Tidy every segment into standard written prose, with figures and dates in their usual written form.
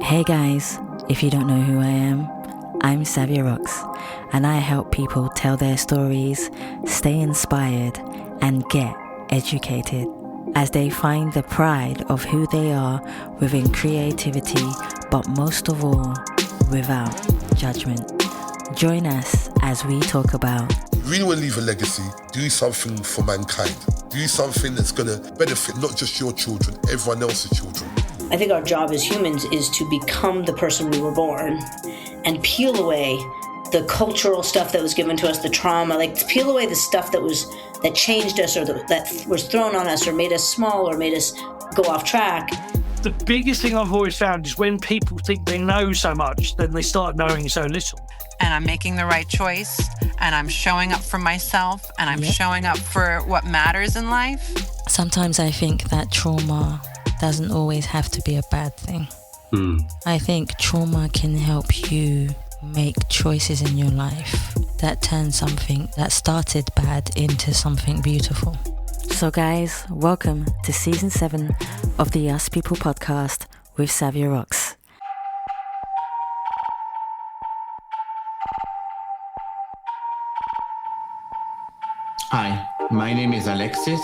Hey guys, if you don't know who I am, I'm Savia Rocks, and I help people tell their stories, stay inspired, and get educated as they find the pride of who they are within creativity, but most of all, without judgment. Join us as we talk about You really want to leave a legacy, do something for mankind. Do something that's going to benefit not just your children, everyone else's children. I think our job as humans is to become the person we were born and peel away the cultural stuff that was given to us, the trauma, like peel away the stuff that changed us or that was thrown on us or made us small or made us go off track. The biggest thing I've always found is when people think they know so much, then they start knowing so little. And I'm making the right choice, and I'm showing up for myself, and I'm showing up for what matters in life. Sometimes I think that trauma doesn't always have to be a bad thing. I think trauma can help you make choices in your life that turn something that started bad into something beautiful. So guys, welcome to season 7 of the Us People podcast with Savia Rocks. Hi, my name is Alexis.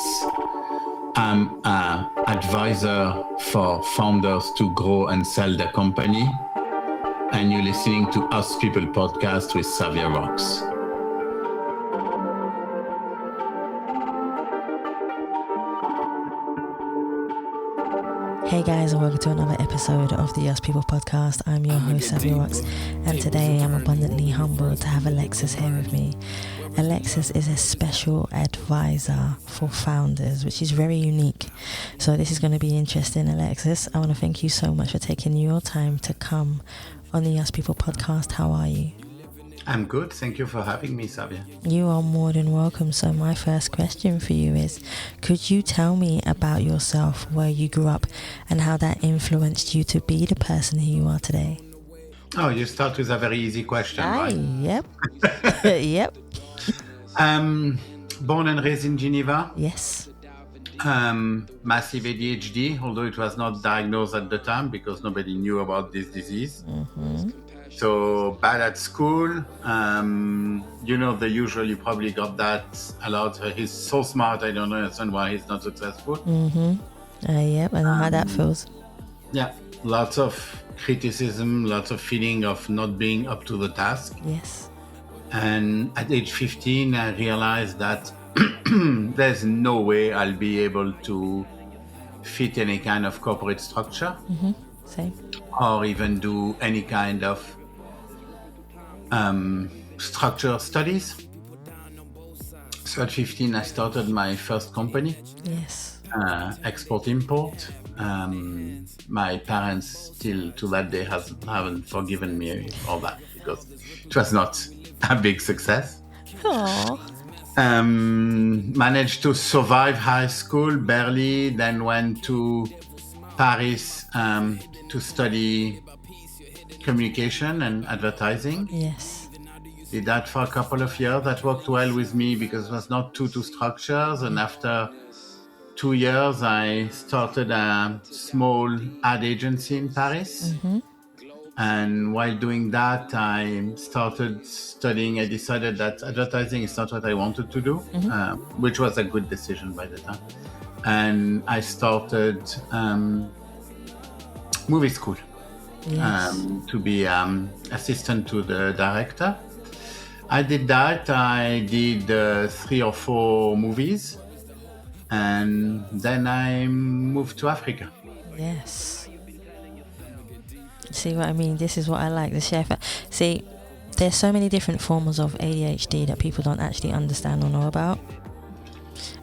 I'm an advisor for founders to grow and sell their company. And you're listening to Us People podcast with Savia Rocks. Hey guys, and welcome to another episode of the Us People podcast. I'm your host, Savia Rocks, and today I'm abundantly humbled to have Alexis here with me. Alexis is a special advisor for founders, which is very unique. So this is going to be interesting, Alexis. I want to thank you so much for taking your time to come on the Us People podcast. How are you? I'm good. Thank you for having me, Savia. You are more than welcome. So my first question for you is, could you tell me about yourself, where you grew up, and how that influenced you to be the person who you are today? Oh, you start with a very easy question, right? Yep. Yep. Born and raised in Geneva. Yes. Massive ADHD, although it was not diagnosed at the time because nobody knew about this disease. Mm-hmm. So bad at school. The usual, you probably got that a lot. He's so smart, I don't understand why he's not successful. Mm-hmm. Yep, I know how that feels. Yeah, lots of criticism, lots of feeling of not being up to the task. Yes. And at age 15, I realized that there's no way I'll be able to fit any kind of corporate structure. Mm-hmm. Same. Or even do any kind of structure studies. So at 15, I started my first company. Yes. Export-import. My parents still to that day haven't forgiven me all that because it was not a big success. Aww. Managed to survive high school barely, then went to Paris to study communication and advertising. Yes. Did that for a couple of years. That worked well with me because it was not too structures. And after 2 years, I started a small ad agency in Paris. Mm-hmm. And while doing that, I started studying. I decided that advertising is not what I wanted to do, which was a good decision by the time. And I started movie school to be assistant to the director. I did that. I did 3 or 4 movies. And then I moved to Africa. Yes. See what I mean? This is what I like, the chef. See, there's so many different forms of ADHD that people don't actually understand or know about.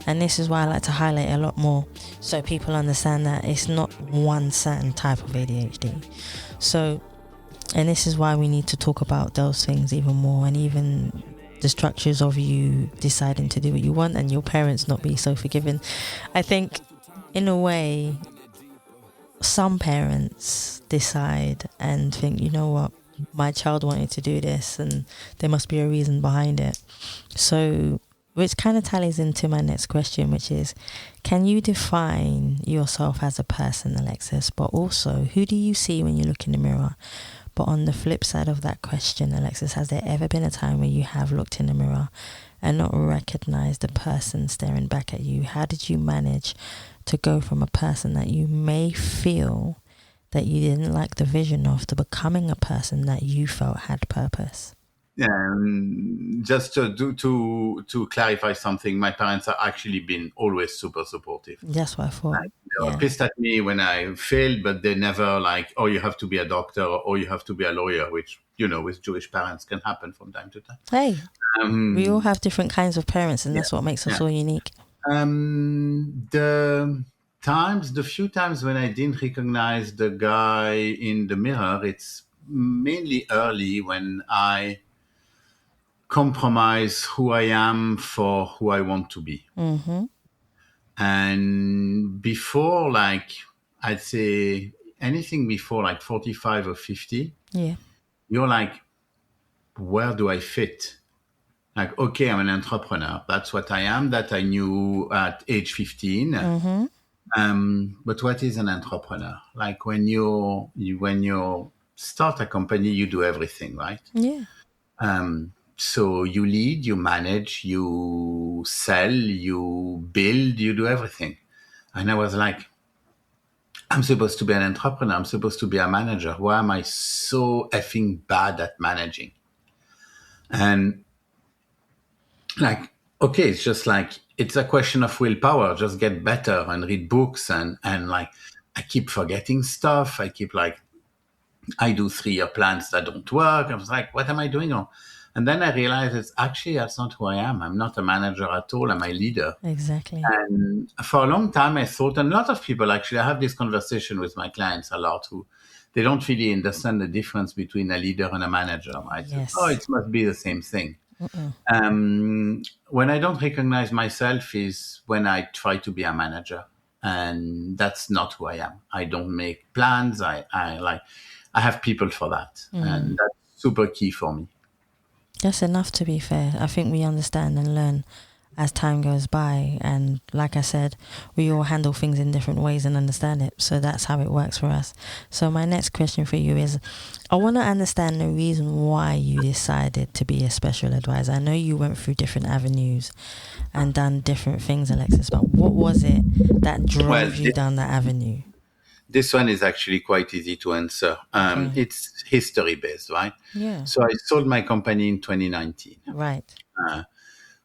And this is why I like to highlight a lot more so people understand that it's not one certain type of ADHD. So, and this is why we need to talk about those things even more, and even the structures of you deciding to do what you want and your parents not be so forgiving. I think, in a way, some parents decide and think, you know what, my child wanted to do this and there must be a reason behind it. So which kind of tallies into my next question, which is, can you define yourself as a person, Alexis? But also, who do you see when you look in the mirror? But on the flip side of that question, Alexis, has there ever been a time where you have looked in the mirror and not recognized the person staring back at you? How did you manage to go from a person that you may feel that you didn't like the vision of to becoming a person that you felt had purpose? Just to clarify something, my parents have actually been always super supportive. That's what I thought. They were pissed at me when I failed, but they never like, oh, you have to be a doctor or you have to be a lawyer, which, with Jewish parents can happen from time to time. Hey, we all have different kinds of parents, and that's what makes us all unique. The few times when I didn't recognize the guy in the mirror, it's mainly early when I compromise who I am for who I want to be. Mm-hmm. And before, I'd say anything before 45 or 50, you're like, where do I fit? Like, okay, I'm an entrepreneur. That's what I am. That I knew at age 15. Mm-hmm. But what is an entrepreneur? Like when you start a company, you do everything, right? Yeah. So you lead, you manage, you sell, you build, you do everything. And I was like, I'm supposed to be an entrepreneur. I'm supposed to be a manager. Why am I so effing bad at managing? And okay, it's just it's a question of willpower. Just get better and read books. And I keep forgetting stuff. I keep I do 3-year plans that don't work. I was like, what am I doing wrong? And then I realized that's not who I am. I'm not a manager at all. I'm a leader. Exactly. And for a long time, I thought, and a lot of people actually, I have this conversation with my clients a lot who they don't really understand the difference between a leader and a manager. Right? Yes. So, it must be the same thing. When I don't recognize myself is when I try to be a manager. And that's not who I am. I don't make plans. I have people for that. And that's super key for me. That's enough, to be fair. I think we understand and learn as time goes by. And like I said, we all handle things in different ways and understand it. So that's how it works for us. So my next question for you is, I want to understand the reason why you decided to be a special advisor. I know you went through different avenues and done different things, Alexis, but what was it that drove you down that avenue? This one is actually quite easy to answer. It's history-based, right? Yeah. So I sold my company in 2019. Right.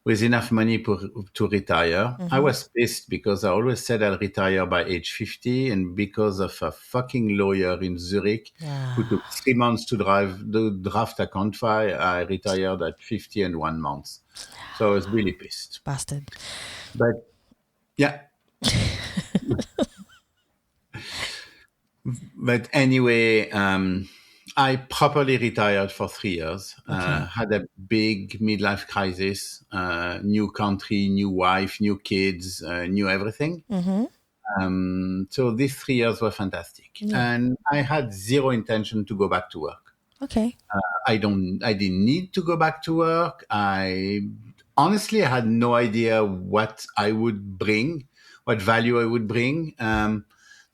With enough money to retire. I was pissed because I always said I'll retire by age 50. And because of a fucking lawyer in Zurich who took 3 months to draft a contract, I retired at 50 and 1 month. So I was really pissed. Bastard. But, yeah. But anyway, I properly retired for 3 years, had a big midlife crisis, new country, new wife, new kids, new everything. So these 3 years were fantastic. And I had zero intention to go back to work. Okay. I didn't need to go back to work. Honestly, I had no idea what I would bring, what value I would bring.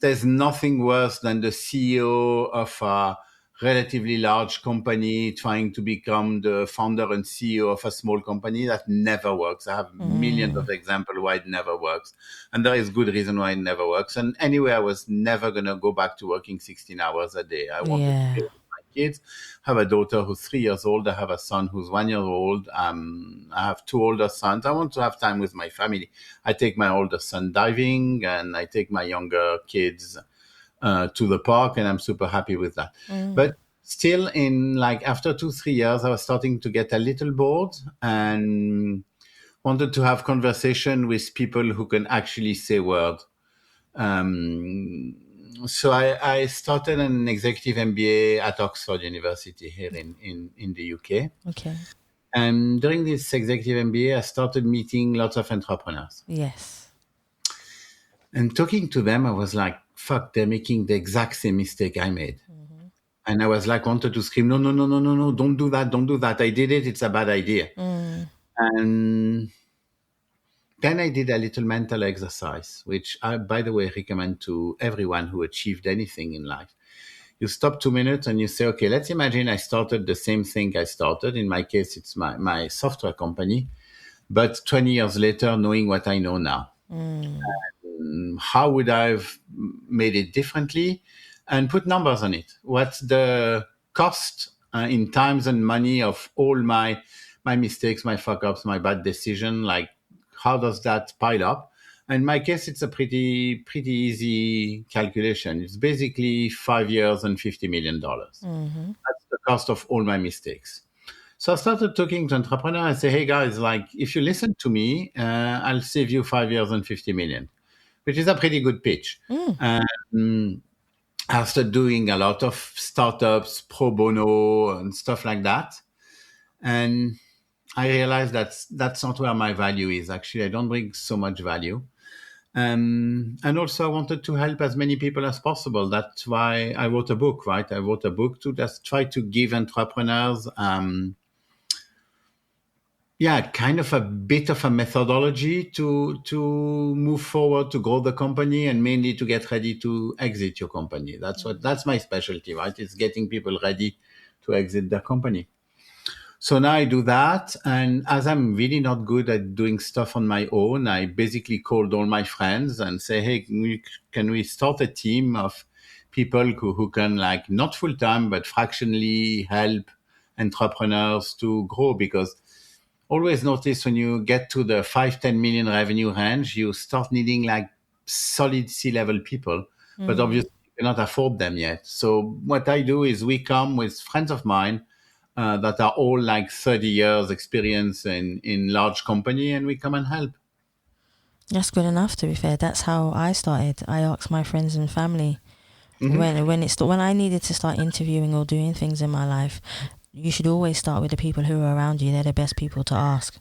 There's nothing worse than the CEO of a relatively large company trying to become the founder and CEO of a small company. That never works. I have millions of examples why it never works. And there is good reason why it never works. And anyway, I was never going to go back to working 16 hours a day. I wanted to be with my kids. I have a daughter who's 3 years old. I have a son who's 1 year old. I have 2 older sons. I want to have time with my family. I take my older son diving and I take my younger kids to the park, and I'm super happy with that. But still, after 2-3 years, I was starting to get a little bored and wanted to have conversation with people who can actually say word. So I started an executive MBA at Oxford University here in the UK. Okay. And during this executive MBA, I started meeting lots of entrepreneurs. Yes. And talking to them, I was like, fuck, they're making the exact same mistake I made. And I was wanted to scream, no, don't do that. I did it. It's a bad idea. And then I did a little mental exercise, which I, by the way, recommend to everyone who achieved anything in life. You stop 2 minutes and you say, okay, let's imagine I started the same thing I started. In my case, it's my software company. But 20 years later, knowing what I know now, how would I have made it differently? And put numbers on it. What's the cost in times and money of all my mistakes, my fuck-ups, my bad decision? Like, how does that pile up? In my case, it's a pretty easy calculation. It's basically 5 years and $50 million. That's the cost of all my mistakes. So I started talking to entrepreneurs and say, hey guys, like if you listen to me, I'll save you 5 years and 50 million, which is a pretty good pitch. I started doing a lot of startups, pro bono and stuff like that. And I realized that's not where my value is. Actually, I don't bring so much value. And also I wanted to help as many people as possible. That's why I wrote a book, right? I wrote a book to just try to give entrepreneurs, kind of a bit of a methodology to move forward, to grow the company, and mainly to get ready to exit your company. That's my specialty, right? It's getting people ready to exit their company. So now I do that. And as I'm really not good at doing stuff on my own, I basically called all my friends and say, hey, can we start a team of people who can, like, not full time, but fractionally help entrepreneurs to grow? Because always notice when you get to the 5-10 million revenue range, you start needing like solid C-level people, but obviously you cannot afford them yet. So what I do is we come with friends of mine that are all like 30 years experience in large company, and we come and help. That's good enough, to be fair. That's how I started. I asked my friends and family when I needed to start interviewing or doing things in my life. You should always start with the people who are around you. They're the best people to ask,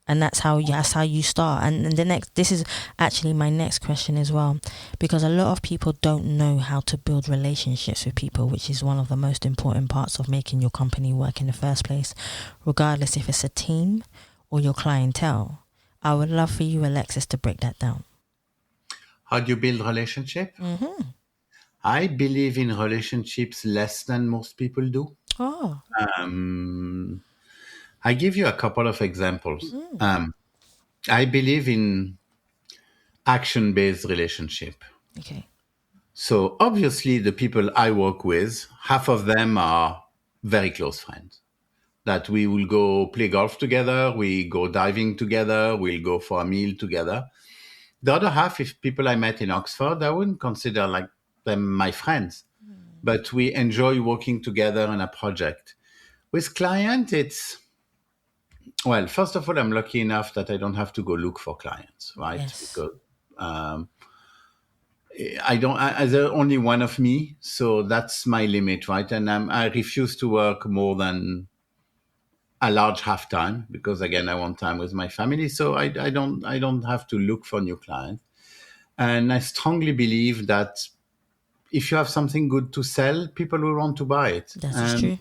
and that's how you start. And this is actually my next question as well, because a lot of people don't know how to build relationships with people, which is one of the most important parts of making your company work in the first place, regardless if it's a team or your clientele. I would love for you, Alexis, to break that down. How do you build relationship? I believe in relationships less than most people do. Oh. I give you a couple of examples. I believe in action-based relationship. Okay. So obviously the people I work with, half of them are very close friends. That we will go play golf together, we go diving together, we'll go for a meal together. The other half, if people I met in Oxford, I wouldn't consider like them my friends. But we enjoy working together on a project. With client, it's, well, first of all, I'm lucky enough that I don't have to go look for clients, right? Yes. Because there's only one of me, so that's my limit, right? And I refuse to work more than a large half time because, again, I want time with my family. So I don't have to look for new clients. And I strongly believe that if you have something good to sell, people will want to buy it. That's true.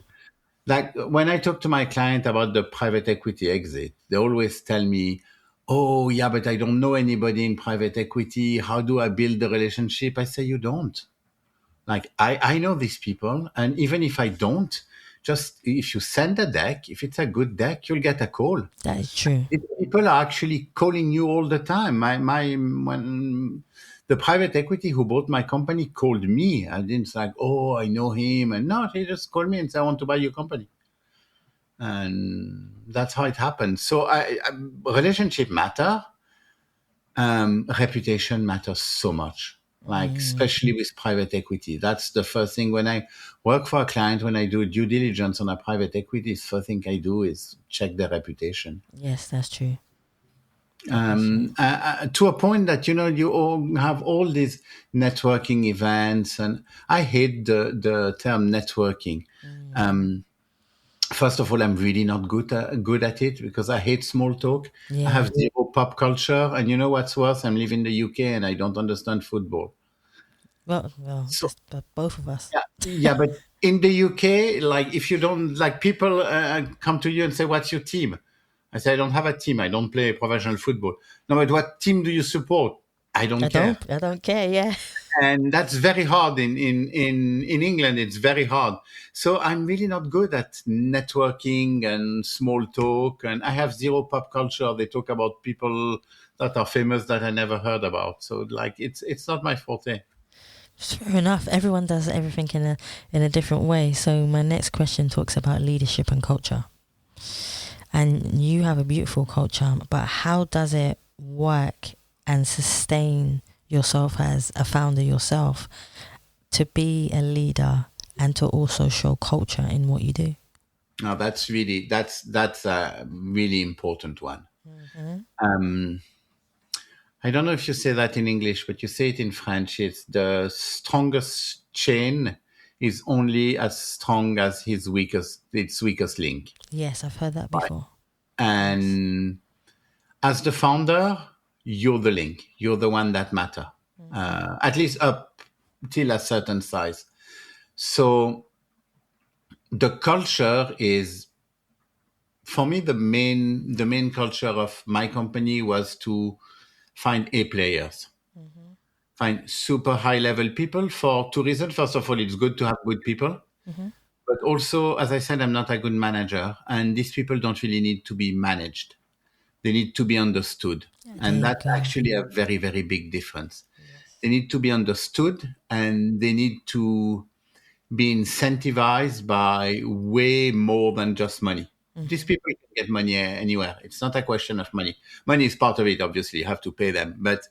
Like when I talk to my client about the private equity exit, they always tell me, oh, yeah, but I don't know anybody in private equity. How do I build the relationship? I say, you don't. Like, I know these people. And even if I don't, just if you send a deck, if it's a good deck, you'll get a call. That is true. People are actually calling you all the time. When the private equity who bought my company called me. I didn't say, oh, I know him. And no, he just called me and said, I want to buy your company. And that's how it happened. So relationship matter. Reputation matters so much, like especially with private equity. That's the first thing. When I work for a client, when I do due diligence on a private equity, the first thing I do is check their reputation. Yes, that's true. To a point that, you all have all these networking events, and I hate the term networking. First of all, I'm really not good at it because I hate small talk. Yeah. I have zero pop culture, and you know what's worse? I'm living in the UK and I don't understand football. Well, So- both of us. Yeah, but in the UK, like if you don't, like people come to you and say, "What's your team?" I say, I don't have a team. I don't play professional football. No, but what team do you support? I don't care. I don't care. Yeah. And that's very hard in England. It's very hard. So I'm really not good at networking and small talk. And I have zero pop culture. They talk about people that are famous that I never heard about. So like, it's not my forte. Fair enough. Everyone does everything in a different way. So my next question talks about leadership and culture. And you have a beautiful culture, but how does it work and sustain yourself as a founder yourself to be a leader and to also show culture in what you do? No, that's a really important one. I don't know if you say that in English, but you say it in French. It's the strongest chain is only as strong as its weakest link. Yes, I've heard that before. And as the founder, you're the link. You're the one that matter, at least up till a certain size. So the culture is, for me, the main culture of my company was to find A players, find super high level people for two reasons. First of all, it's good to have good people. But also, as I said, I'm not a good manager, and these people don't really need to be managed. They need to be understood. And that's actually a very, very big difference. Yes. They need to be understood, and they need to be incentivized by way more than just money. These people can get money anywhere. It's not a question of money. Money is part of it, obviously. You have to pay them. But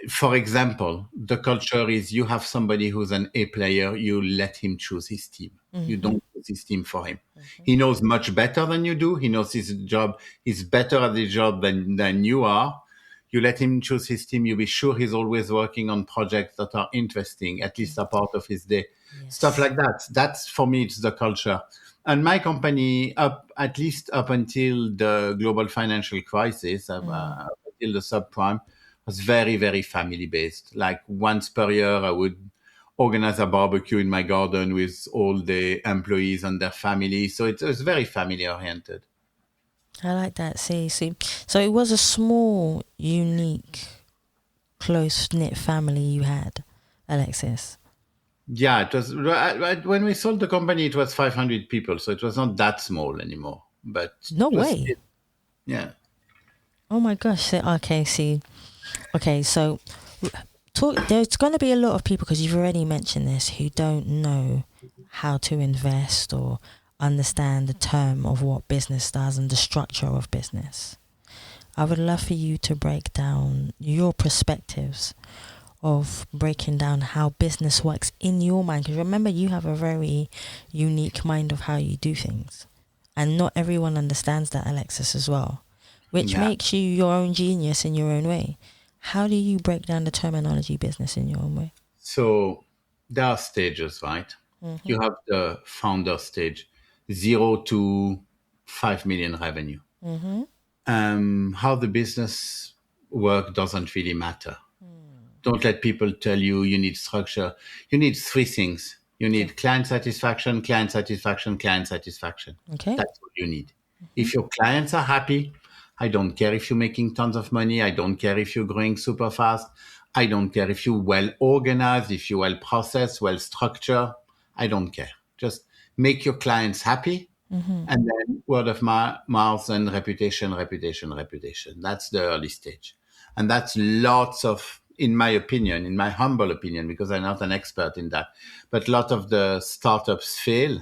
for example, the culture is you have somebody who's an A player, you let him choose his team. You don't choose his team for him. He knows much better than you do. He knows his job. He's better at the job than you are. You let him choose his team. You be sure he's always working on projects that are interesting, at least a part of his day. Yes. Stuff like that. That's, for me, it's the culture. And my company, at least up until the global financial crisis, up until the subprime, was very, very family-based. Like once per year, I would organize a barbecue in my garden with all the employees and their family. So it was very family-oriented. I like that. See. So it was a small, unique, close-knit family you had, Alexis. Yeah, it was. When we sold the company, it was 500 people. So it was not that small anymore. But no way. Yeah. Oh my gosh. Okay, so there's going to be a lot of people, because you've already mentioned this, who don't know how to invest or understand the term of what business does and the structure of business. I would love for you to break down your perspectives of breaking down how business works in your mind. Because remember, you have a very unique mind of how you do things. And not everyone understands that, Alexis, as well, which makes you your own genius in your own way. How do you break down the terminology business in your own way? So there are stages, right? You have the founder stage, 0 to 5 million revenue. How the business work doesn't really matter. Don't let people tell you need structure. You need three things. You need client satisfaction, client satisfaction, client satisfaction. Okay. That's what you need. If your clients are happy, I don't care if you're making tons of money. I don't care if you're growing super fast. I don't care if you're well organized, if you're well processed, well structured. I don't care. Just make your clients happy. And then word of mouth and reputation. That's the early stage. And that's lots of, in my opinion, in my humble opinion, because I'm not an expert in that, but a lot of the startups fail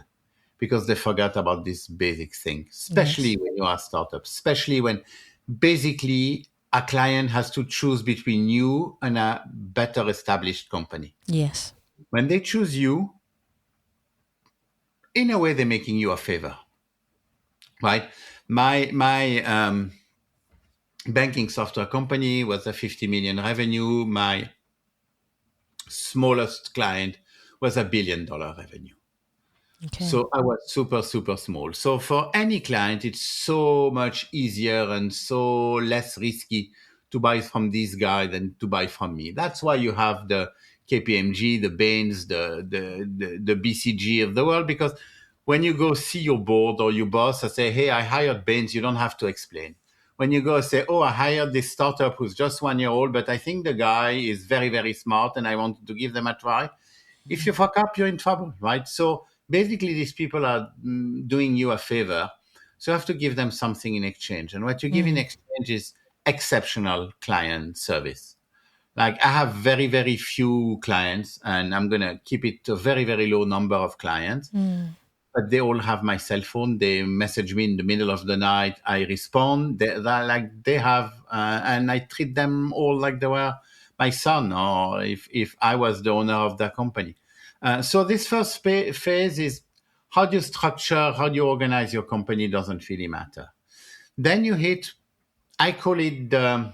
because they forgot about this basic thing, especially when you are a startup, especially when basically a client has to choose between you and a better established company. Yes. When they choose you, in a way, they're making you a favor, right? My banking software company was a 50 million revenue. My smallest client was $1 billion revenue. Okay. So I was super, super small. So for any client, it's so much easier and so less risky to buy from this guy than to buy from me. That's why you have the KPMG, the Bains, the BCG of the world, because When you go see your board or your boss and say, hey, I hired Baines, you don't have to explain. When you go say, oh, I hired this startup who's just 1 year old, but I think the guy is very, very smart and I wanted to give them a try. If you fuck up, you're in trouble, right? So basically, these people are doing you a favor. So you have to give them something in exchange. And what you give in exchange is exceptional client service. Like I have very, very few clients, and I'm going to keep it to a very, very low number of clients. But they all have my cell phone. They message me in the middle of the night. I respond. And I treat them all like they were my son, or if I was the owner of the company. So this first phase is how do you structure, how do you organize your company doesn't really matter. Then you hit, I call it the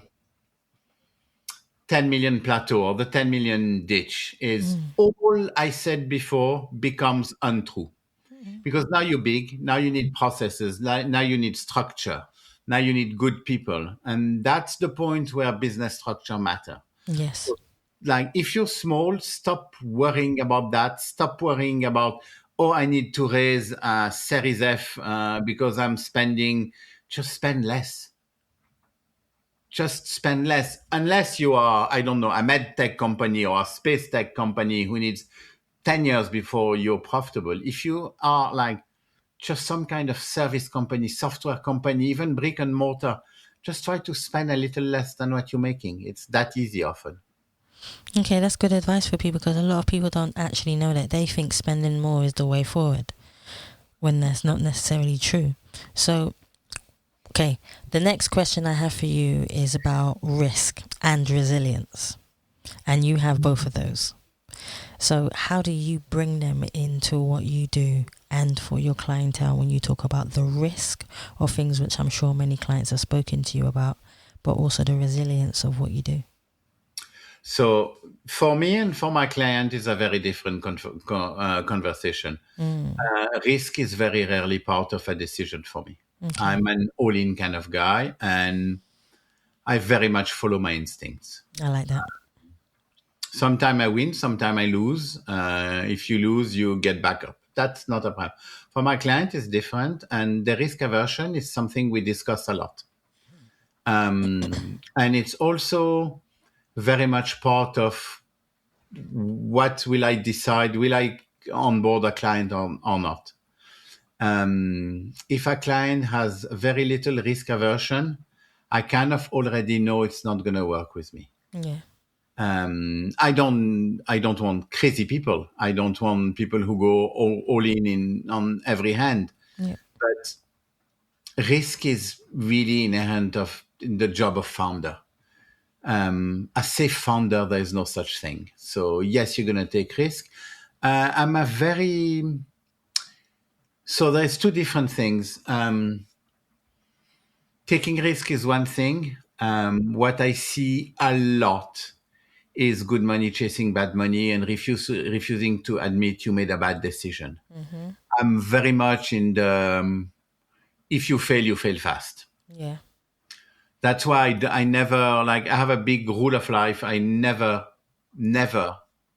10 million plateau or the 10 million ditch is all I said before becomes untrue. Because now you're big, now you need processes, now you need structure, now you need good people. And that's the point where business structure matter. Yes. So, like if you're small, stop worrying about that. Stop worrying about, oh, I need to raise Series F because I'm spending, just spend less. Just spend less. Unless you are, I don't know, a med tech company or a space tech company who needs 10 years before you're profitable. If you are like just some kind of service company, software company, even brick and mortar, just try to spend a little less than what you're making. It's that easy often. Okay, that's good advice for people, because a lot of people don't actually know that. They think spending more is the way forward when that's not necessarily true. So, okay, the next question I have for you is about risk and resilience. And you have both of those. So how do you bring them into what you do and for your clientele when you talk about the risk of things which I'm sure many clients have spoken to you about, but also the resilience of what you do? So for me and for my client is a very different conversation. Risk is very rarely part of a decision for me. Okay. I'm an all-in kind of guy, and I very much follow my instincts. I like that. Sometimes I win, sometimes I lose. If you lose, you get back up. That's not a problem. For my client, it's different. And the risk aversion is something we discuss a lot. And it's also very much part of what will I decide, will I onboard a client or not? If a client has very little risk aversion, I kind of already know it's not going to work with me. Yeah. I don't want crazy people. I don't want people who go all in on every hand. Yeah. But risk is really inherent of the job of founder. A safe founder, there is no such thing. So yes, you're going to take risk. So there's two different things. Taking risk is one thing. What I see a lot is good money chasing bad money and refusing to admit you made a bad decision. Mm-hmm. I'm very much in the, if you fail fast. Yeah. That's why I never, I have a big rule of life. I never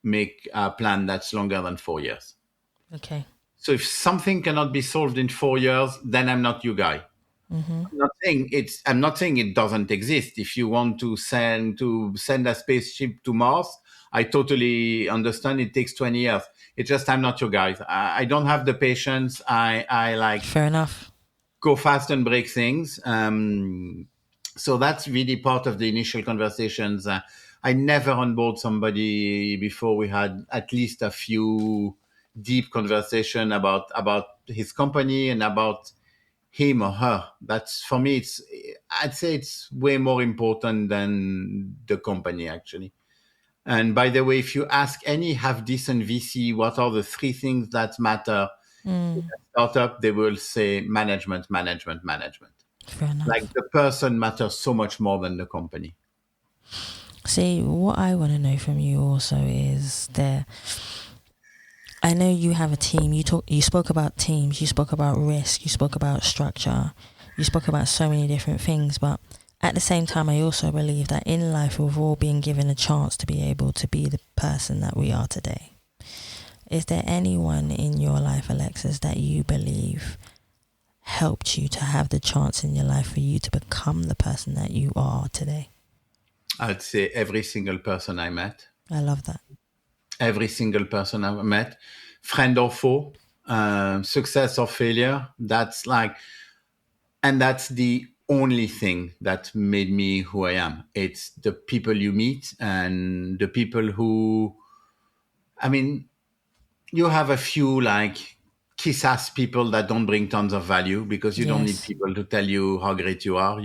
make a plan that's longer than 4 years. Okay. So if something cannot be solved in 4 years, then I'm not your guy. Mm-hmm. I'm not saying it doesn't exist. If you want to send a spaceship to Mars, I totally understand it takes 20 years. It's just I'm not your guy. I don't have the patience. I fair enough. Go fast and break things. So that's really part of the initial conversations. I never onboard somebody before we had at least a few deep conversation about his company and about him or her. That's, for me, I'd say it's way more important than the company, actually. And by the way, if you ask any half-decent VC, what are the 3 things that matter in a startup, they will say management. Fair enough. Like the person matters so much more than the company. See, what I want to know from you also is I know you have a team. You spoke about teams. You spoke about risk. You spoke about structure. You spoke about so many different things. But at the same time, I also believe that in life, we've all been given a chance to be able to be the person that we are today. Is there anyone in your life, Alexis, that you believe helped you to have the chance in your life for you to become the person that you are today? I'd say every single person I met. I love that. Every single person I've met, friend or foe, success or failure. That's the only thing that made me who I am. It's the people you meet and the people who, you have a few kiss-ass people that don't bring tons of value because you don't need people to tell you how great you are.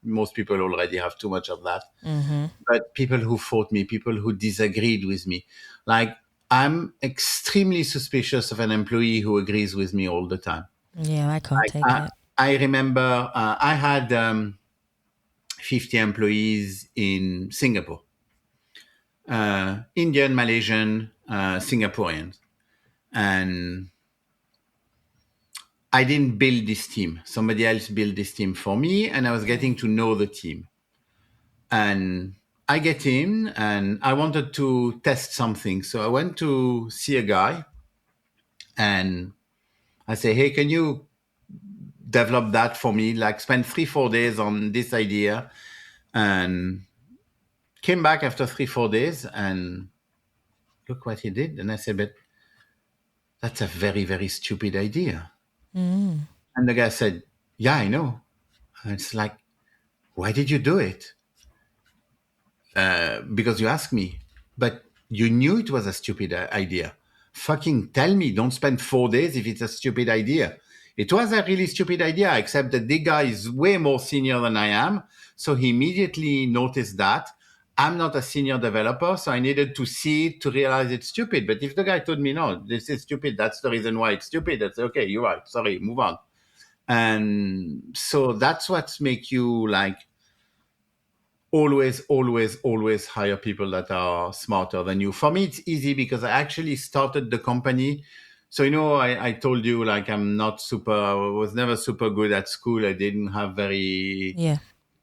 Most people already have too much of that. Mm-hmm. But people who fought me, people who disagreed with me. I'm extremely suspicious of an employee who agrees with me all the time. Yeah, I can't take it. I remember I had 50 employees in Singapore. Indian, Malaysian, Singaporeans. And I didn't build this team. Somebody else built this team for me, and I was getting to know the team. And I get in, and I wanted to test something. So I went to see a guy, and I say, hey, can you develop that for me? Spend 3-4 days on this idea. And came back after 3-4 days, and look what he did. And I said, but that's a very, very stupid idea. Mm. And the guy said, yeah, I know. And it's like, why did you do it? Because you asked me. But you knew it was a stupid idea. Fucking tell me, don't spend 4 days if it's a stupid idea. It was a really stupid idea, except that the guy is way more senior than I am. So he immediately noticed that. I'm not a senior developer, so I needed to see it to realize it's stupid. But if the guy told me, no, this is stupid, that's the reason why it's stupid, that's okay, you're right, sorry, move on. And so that's what makes you always hire people that are smarter than you. For me, it's easy because I actually started the company. So, I told you, I was never super good at school. I didn't have very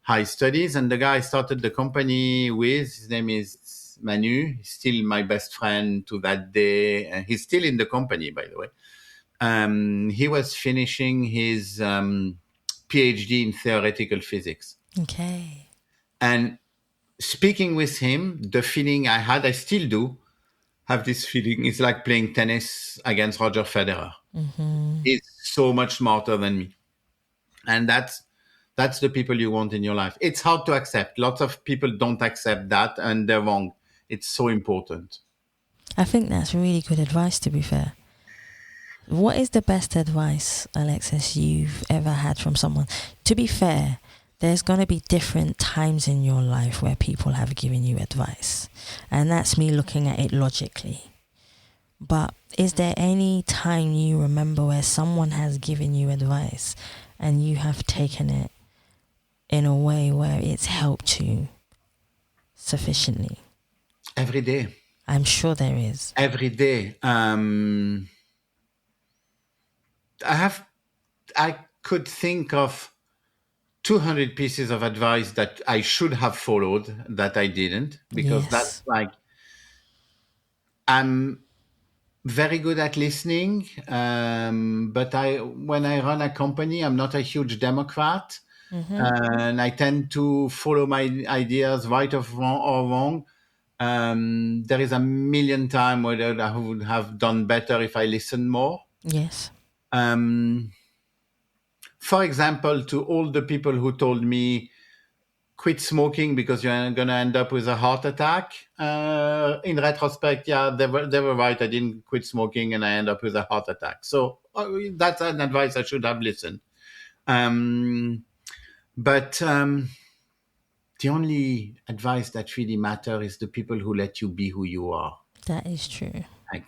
high studies. And the guy I started the company with, his name is Manu. He's still my best friend to that day. And he's still in the company, by the way. He was finishing his PhD in theoretical physics. Okay. And speaking with him, the feeling I had, I still do have this feeling. It's like playing tennis against Roger Federer. Mm-hmm. He's so much smarter than me. And that's the people you want in your life. It's hard to accept. Lots of people don't accept that, and they're wrong. It's so important. I think that's really good advice, to be fair. What is the best advice, Alexis, you've ever had from someone? To be fair, there's going to be different times in your life where people have given you advice. And that's me looking at it logically. But is there any time you remember where someone has given you advice and you have taken it in a way where it's helped you sufficiently? Every day. I'm sure there is. Every day. I could think of 200 pieces of advice that I should have followed that I didn't, because that's I'm very good at listening. But when I run a company, I'm not a huge Democrat. Mm-hmm. And I tend to follow my ideas right or wrong. There is a million times where I would have done better if I listened more. Yes. For example, to all the people who told me, quit smoking because you're going to end up with a heart attack. In retrospect, they were right. I didn't quit smoking and I end up with a heart attack. So that's an advice I should have listened. But the only advice that really matters is the people who let you be who you are. That is true.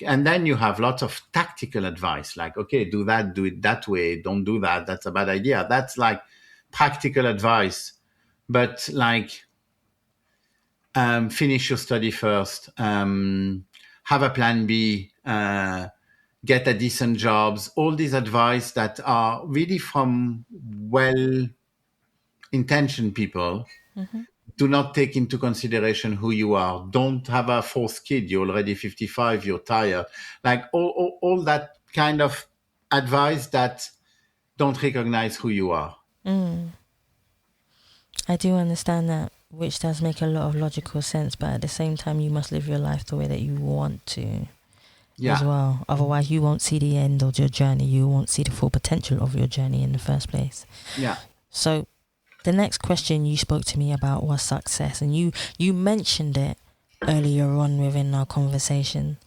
And then you have lots of tactical advice, like, okay, do it that way. Don't do that. That's a bad idea. That's like practical advice. But finish your study first, have a plan B, get a decent jobs, all these advice that are really from well-intentioned people. Mm-hmm. do not take into consideration who you are. Don't have a fourth kid. You're already 55. You're tired. Like all that kind of advice that don't recognize who you are. I do understand that, which does make a lot of logical sense, but at the same time, you must live your life the way that you want to as well. Otherwise, you won't see the end of your journey. You won't see the full potential of your journey in the first place. Yeah. So the next question you spoke to me about was success, and you mentioned it earlier on within our conversation.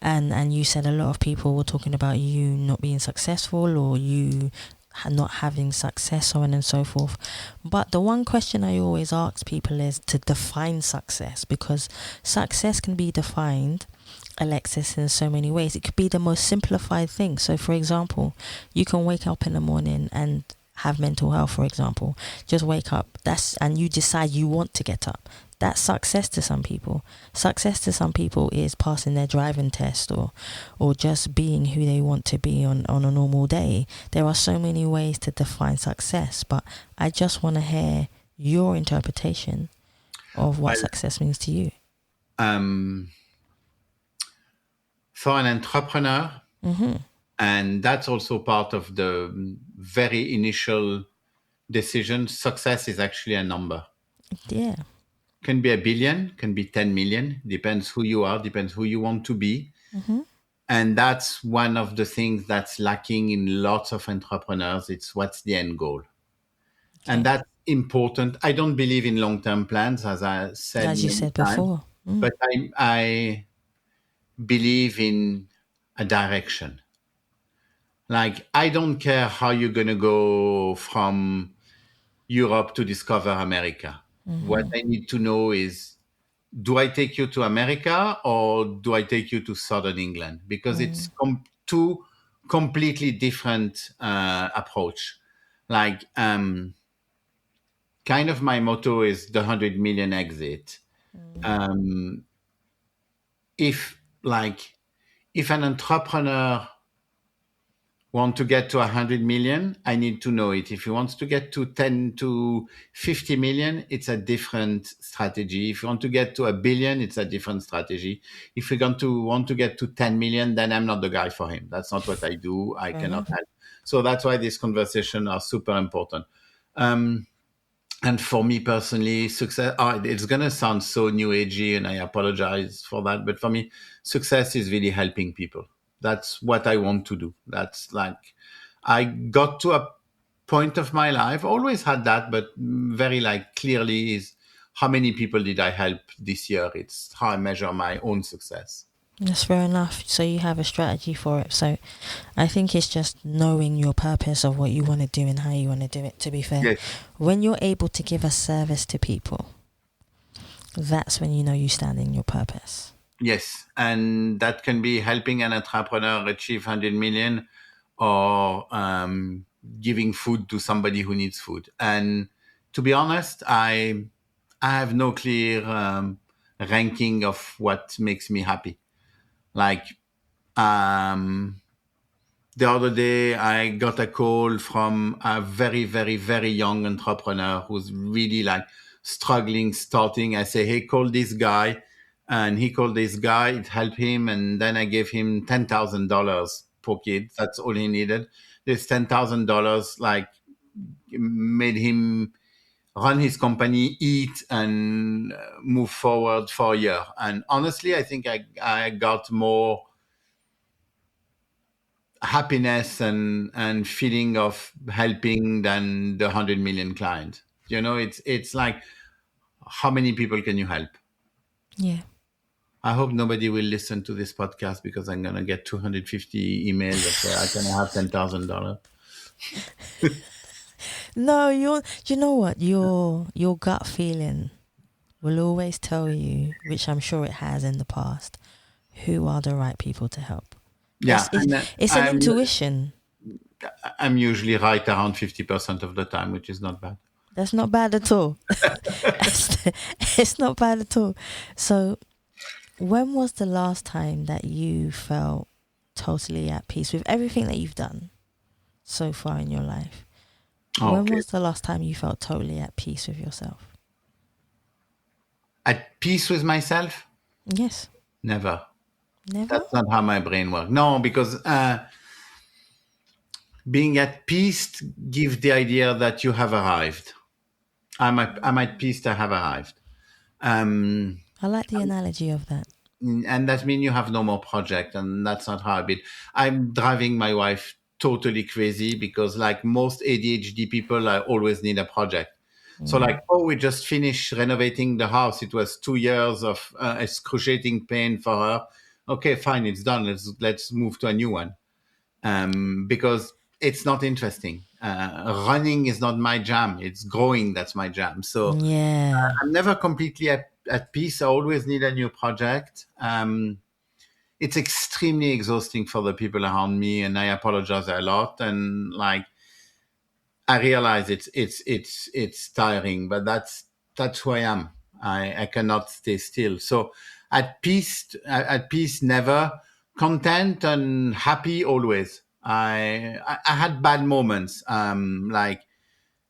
And you said a lot of people were talking about you not being successful or you not having success, so on and so forth. But the one question I always ask people is to define success, because success can be defined, Alexis, in so many ways. It could be the most simplified thing. So, for example, you can wake up in the morning and have mental health, for example. Just wake up. And you decide you want to get up. That's success to some people. Success to some people is passing their driving test or just being who they want to be on a normal day. There are so many ways to define success, but I just want to hear your interpretation of what success means to you. For an entrepreneur, and that's also part of the very initial decision, success is actually a number. Yeah. Can be 1 billion, can be 10 million, depends who you are, depends who you want to be. And that's one of the things that's lacking in lots of entrepreneurs. It's what's the end goal. And that's important. I don't believe in long-term plans, as I said. As you said before. But I believe in a direction. Like, I don't care how you're going to go from Europe to discover America. What I need to know is, do I take you to America or do I take you to Southern England? Because it's two completely different approach. Like, kind of my motto is the 100 million exit. If an entrepreneur want to get to 100 million, I need to know it. If he wants to get to 10 to 50 million, it's a different strategy. If you want to get to 1 billion, it's a different strategy. If you're going to want to get to 10 million, then I'm not the guy for him. That's not what I do. I cannot help. So that's why these conversations are super important. And for me personally, success, it's going to sound so new agey, and I apologize for that. But for me, success is really helping people. That's what I want to do. That's like, I got to a point of my life, always had that, but very clearly is how many people did I help this year? It's how I measure my own success. That's fair enough. So you have a strategy for it. So I think it's just knowing your purpose of what you want to do and how you want to do it, to be fair. Yes. When you're able to give a service to people, that's when you know you stand in your purpose. Yes, and that can be helping an entrepreneur achieve 100 million or giving food to somebody who needs food. And to be honest, I have no clear ranking of what makes me happy. Like, the other day, I got a call from a very, very, very young entrepreneur who's really struggling, starting. I say, hey, call this guy. And he called this guy, it helped him. And then I gave him $10,000 per kid. That's all he needed. This $10,000 made him run his company, eat, and move forward for a year. And honestly, I think I got more happiness and feeling of helping than the 100 million client. You know, it's like, how many people can you help? Yeah. I hope nobody will listen to this podcast because I'm going to get 250 emails that say I can have $10,000. No, you know what? Your gut feeling will always tell you, which I'm sure it has in the past, who are the right people to help. Yeah. It's an intuition. I'm usually right around 50% of the time, which is not bad. That's not bad at all. It's not bad at all. So, when was the last time that you felt totally at peace with everything that you've done so far in your life? When was the last time you felt totally at peace with yourself? At peace with myself? Yes. Never. Never? That's not how my brain works. No, because being at peace gives the idea that you have arrived. I'm at peace to have arrived. I like the analogy of that. And that means you have no more project, and that's not how I be. I'm driving my wife totally crazy because, like most ADHD people, I always need a project. So, like, we just finished renovating the house. It was 2 years of excruciating pain for her. Okay, fine, it's done. Let's move to a new one, because it's not interesting. Running is not my jam. It's growing that's my jam. So Yeah. I'm never completely at peace. I always need a new project. It's extremely exhausting for the people around me, and I apologize a lot. And like, I realize it's tiring, but that's who I am. I cannot stay still. So at peace, never. Content and happy always. I had bad moments, after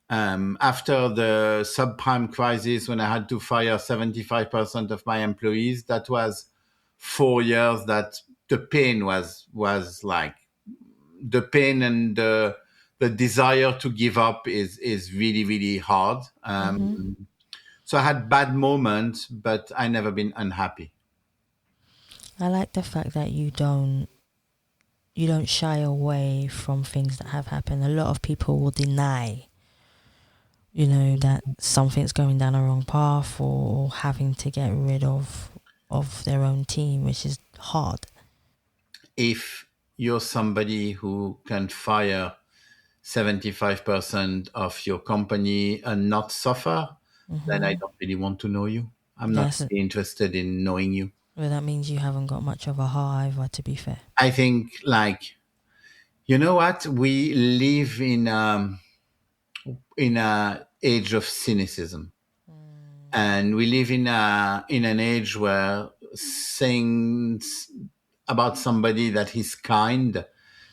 the subprime crisis, when I had to fire 75% of my employees. That was 4 years that the pain was like, the pain and the desire to give up is really, really hard. So I had bad moments, but I never been unhappy. I like the fact that you don't shy away from things that have happened. A lot of people will deny, that something's going down a wrong path, or having to get rid of their own team, which is hard. If you're somebody who can fire 75% of your company and not suffer, then I don't really want to know you. I'm not really interested in knowing you. Well, that means you haven't got much of a heart either, to be fair. I think, like, you know what? We live in a age of cynicism, and we live in an age where saying about somebody that he's kind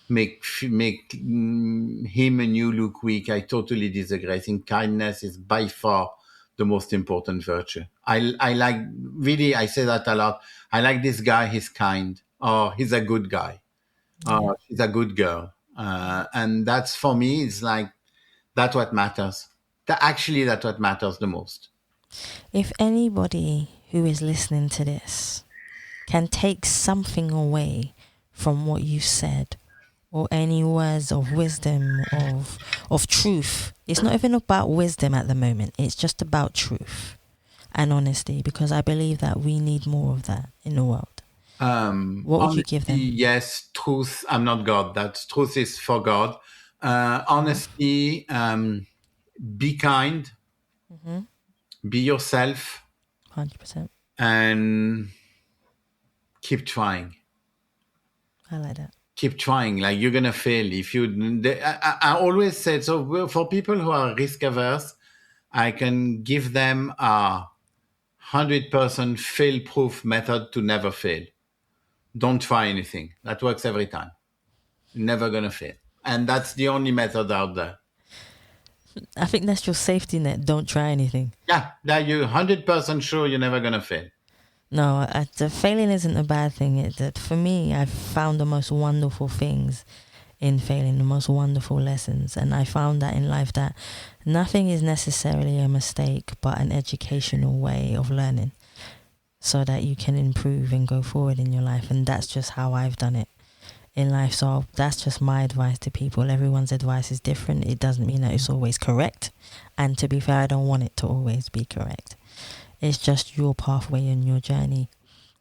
make him and you look weak. I totally disagree. I think kindness is by far the most important virtue. I like, really, I say that a lot. I like this guy, he's kind, or he's a good guy, or she's a good girl. And that's, for me, it's like, that's what matters. That's what matters the most. If anybody who is listening to this can take something away from what you said, or any words of wisdom, of truth, it's not even about wisdom at the moment. It's just about truth and honesty, because I believe that we need more of that in the world. What would you give them? Yes, truth. I'm not God. That truth is for God. Honesty. Be kind. Be yourself. 100%. And keep trying. I like that. Keep trying. Like, you're gonna fail if you. I always said, so for people who are risk averse, I can give them a 100% fail-proof method to never fail. Don't try anything. That works every time. You're never gonna fail, and that's the only method out there. I think that's your safety net. Don't try anything. Yeah, that you're 100% sure you're never gonna fail. No, the failing isn't a bad thing. For me, I've found the most wonderful things in failing, the most wonderful lessons. And I found that in life, that nothing is necessarily a mistake, but an educational way of learning, so that you can improve and go forward in your life. And that's just how I've done it in life. So that's just my advice to people. Everyone's advice is different. It doesn't mean that it's always correct. And to be fair, I don't want it to always be correct. It's just your pathway and your journey.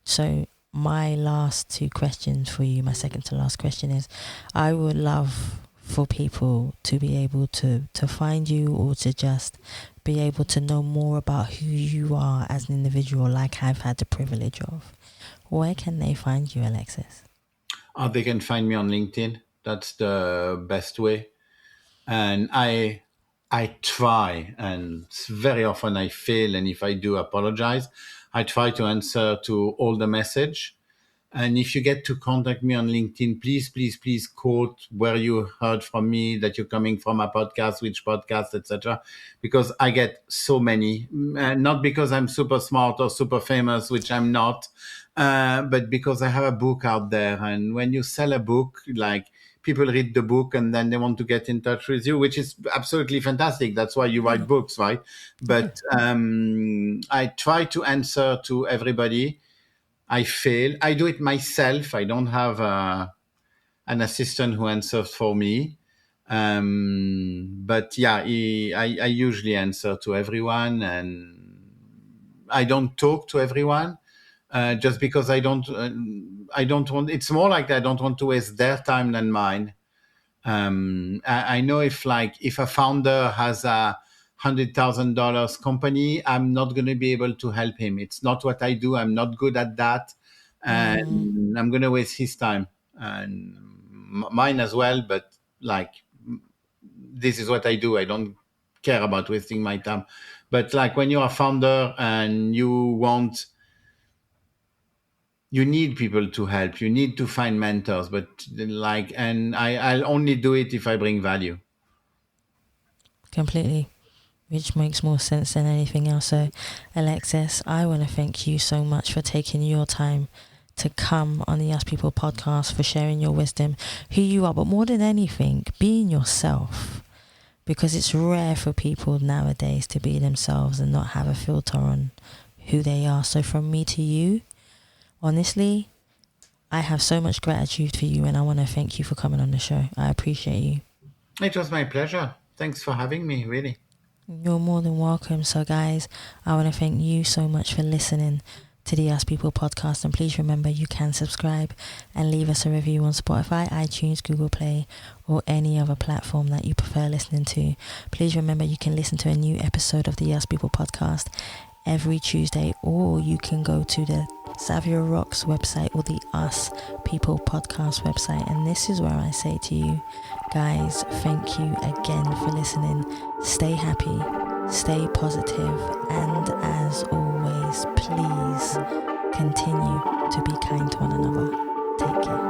So my last two questions for you, my second to last question is, I would love for people to be able to find you, or to just be able to know more about who you are as an individual, like I've had the privilege of. Where can they find you, Alexis? They can find me on LinkedIn. That's the best way. And I try, and very often I fail, and if I do, apologize. I try to answer to all the message. And if you get to contact me on LinkedIn, please quote where you heard from me, that you're coming from a podcast, which podcast, etc. Because I get so many, not because I'm super smart or super famous, which I'm not, but because I have a book out there. And when you sell a book, like, people read the book and then they want to get in touch with you, which is absolutely fantastic. That's why you write books, right? But I try to answer to everybody. I fail. I do it myself. I don't have an assistant who answers for me. But yeah, I usually answer to everyone, and I don't talk to everyone just because I don't want. It's more like I don't want to waste their time than mine. I know if a founder has a $100,000 company, I'm not going to be able to help him. It's not what I do. I'm not good at that, and I'm going to waste his time and mine as well. But this is what I do. I don't care about wasting my time. But when you're a founder and you need people to help, you need to find mentors, but and I'll only do it if I bring value. Completely. Which makes more sense than anything else. So, Alexis, I want to thank you so much for taking your time to come on the Ask People podcast, for sharing your wisdom, who you are, but more than anything, being yourself. Because it's rare for people nowadays to be themselves and not have a filter on who they are. So from me to you, honestly, I have so much gratitude for you, and I want to thank you for coming on the show. I appreciate you. It was my pleasure. Thanks for having me, really. You're more than welcome. So guys, I want to thank you so much for listening to the Ask People podcast, and please remember you can subscribe and leave us a review on Spotify, iTunes, Google Play, or any other platform that you prefer listening to. Please remember you can listen to a new episode of the Ask People podcast every Tuesday, or you can go to the Savia Rocks website or the Us People podcast website. And this is where I say to you guys, thank you again for listening. Stay happy, stay positive, and as always, please continue to be kind to one another. Take care.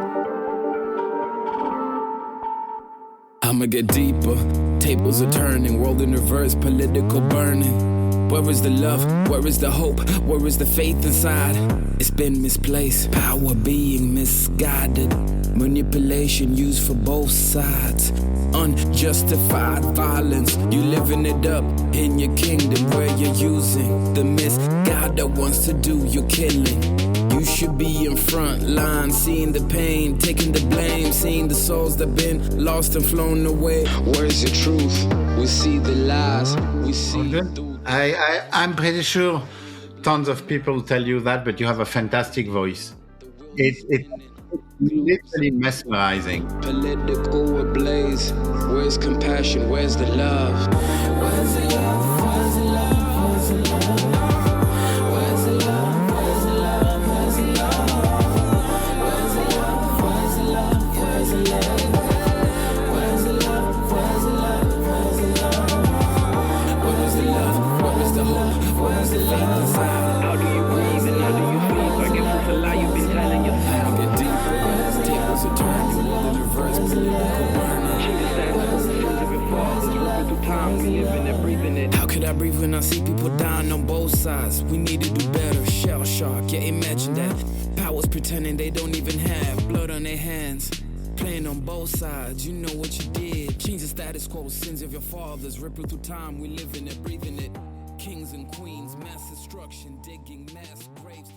I'ma get deeper, tables are turning, world in reverse, political burning. Where is the love? Where is the hope? Where is the faith inside? It's been misplaced, power being misguided, manipulation used for both sides, unjustified violence. You living it up in your kingdom where you're using the misguide that wants to do your killing. You should be in front line, seeing the pain, taking the blame, seeing the souls that been lost and flown away. Where's the truth? We see the lies, we see through. I'm pretty sure tons of people tell you that, but you have a fantastic voice. It's literally mesmerizing. Political ablaze. Where's compassion? Where's the love? Where's the love? Where's the love? Where's the love? Where's the love? Where's the love? Where's the love? Where's the love? Where's the love? Where's the love? Where's the love? Where's the love? Where's the love? Where is the love? Where is the hope? Where is the faith inside? How do you breathe and how do you sleep? I guess it's a lie you've been telling yourself. Get deeper, tables are turning, world in reverse, political burning. Change the status, sins of your fathers, working through time, we living and breathing it. How could I breathe when I see people dying on both sides? We need to do better, shell shock, yeah, imagine that. Powers pretending they don't even have blood on their hands. Playing on both sides, you know what you did. Change the status quo, sins of your fathers. Ripple through time, we living it, breathing it. Kings and queens, mass destruction, digging mass graves.